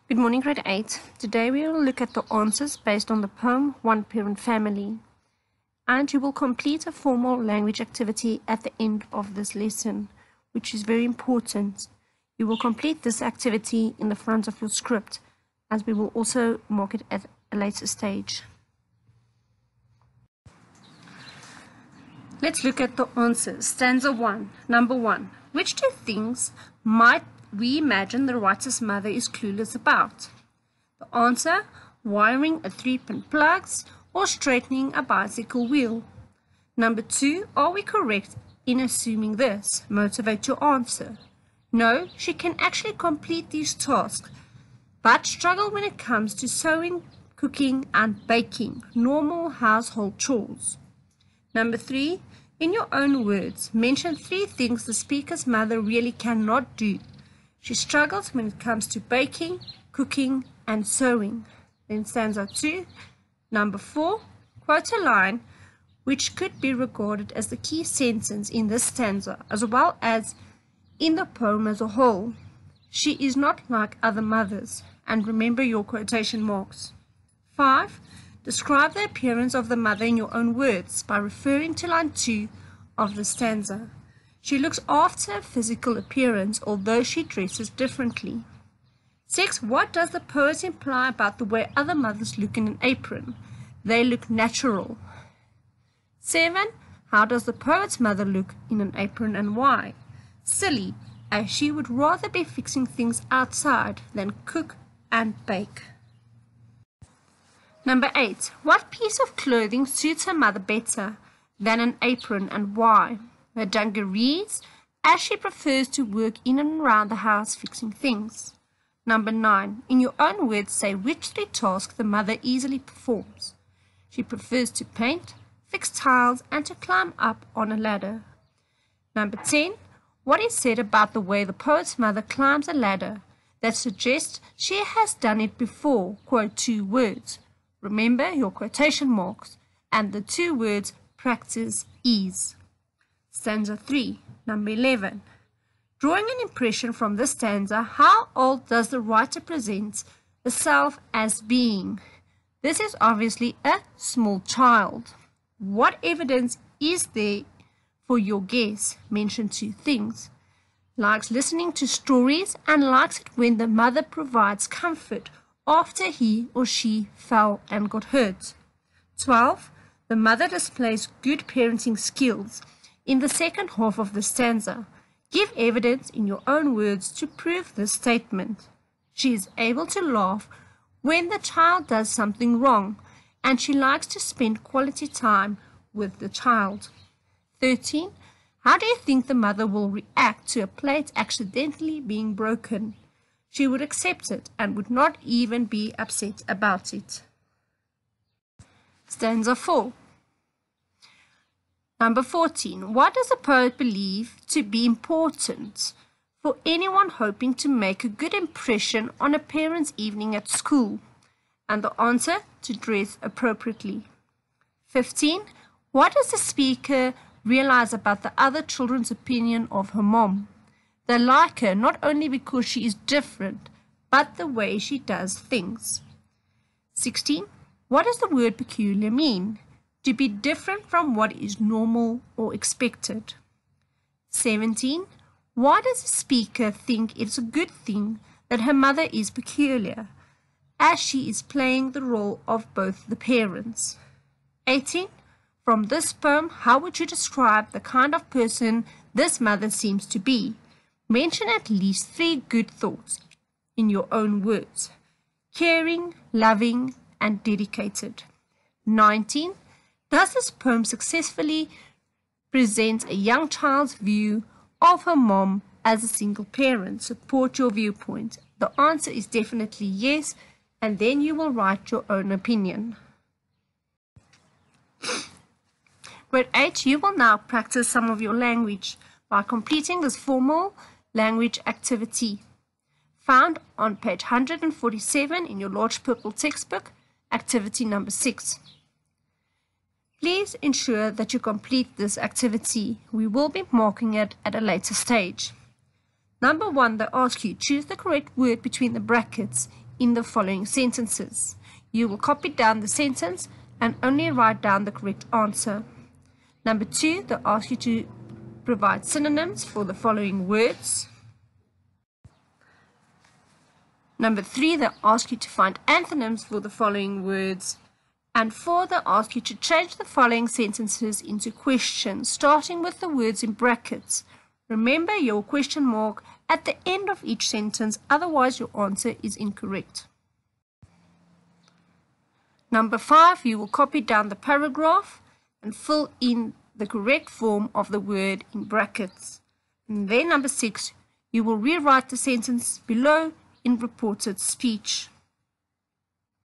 Good morning, grade 8. Today we will look at the answers based on the poem One Parent Family. And you will complete a formal language activity at the end of this lesson, which is very important. You will complete this activity in the front of your script, as we will also mark it at a later stage. Let's look at the answers. Stanza 1. Number 1. Which two things might we imagine the writer's mother is clueless about? The answer: wiring a 3-pin plugs or straightening a bicycle wheel. Number 2. Are we correct in assuming this? Motivate your answer. No, she can actually complete these tasks, but struggle when it comes to sewing, cooking, and baking, normal household chores. Number 3. In your own words, mention 3 things the speaker's mother really cannot do. She struggles when it comes to baking, cooking, and sewing. Then stanza 2. Number 4. Quote a line which could be regarded as the key sentence in this stanza, as well as in the poem as a whole. She is not like other mothers. And remember your quotation marks. 5. Describe the appearance of the mother in your own words by referring to line 2 of the stanza. She looks after her physical appearance, although she dresses differently. 6. What does the poet imply about the way other mothers look in an apron? They look natural. 7. How does the poet's mother look in an apron and why? Silly, as she would rather be fixing things outside than cook and bake. Number 8. What piece of clothing suits her mother better than an apron and why? Her dungarees, as she prefers to work in and around the house fixing things. Number 9. In your own words, say which 3 tasks the mother easily performs. She prefers to paint, fix tiles, and to climb up on a ladder. Number 10. What is said about the way the poet's mother climbs a ladder that suggests she has done it before? Quote 2 words. Remember your quotation marks and the 2 words practice ease. Stanza 3. Number 11. Drawing an impression from this stanza, how old does the writer present herself as being? This is obviously a small child. What evidence is there for your guess? Mention 2 things. Likes listening to stories and likes it when the mother provides comfort after he or she fell and got hurt. 12. The mother displays good parenting skills in the second half of the stanza. Give evidence in your own words to prove this statement. She is able to laugh when the child does something wrong, and she likes to spend quality time with the child. 13. How do you think the mother will react to a plate accidentally being broken? She would accept it and would not even be upset about it. Stanza 4. Number 14. What does the poet believe to be important for anyone hoping to make a good impression on a parent's evening at school? And the answer: to dress appropriately. 15. What does the speaker realize about the other children's opinion of her mom? They like her not only because she is different, but the way she does things. 16. What does the word peculiar mean? To be different from what is normal or expected. 17. Why does the speaker think it's a good thing that her mother is peculiar, as she is playing the role of both the parents? 18. From this poem, how would you describe the kind of person this mother seems to be? Mention at least 3 good thoughts in your own words: caring, loving, and dedicated. 19. Does this poem successfully present a young child's view of her mom as a single parent? Support your viewpoint. The answer is definitely yes, and then you will write your own opinion. Grade 8, you will now practice some of your language by completing this formal language activity found on page 147 in your large purple textbook, activity number 6. Please ensure that you complete this activity. We will be marking it at a later stage. Number 1, they ask you choose the correct word between the brackets in the following sentences. You will copy down the sentence and only write down the correct answer. Number 2, they'll ask you to provide synonyms for the following words. Number 3, they'll ask you to find antonyms for the following words. And 4, they'll ask you to change the following sentences into questions, starting with the words in brackets. Remember your question mark at the end of each sentence, otherwise your answer is incorrect. Number 5, you will copy down the paragraph and fill in the correct form of the word in brackets. And then number 6, you will rewrite the sentence below in reported speech.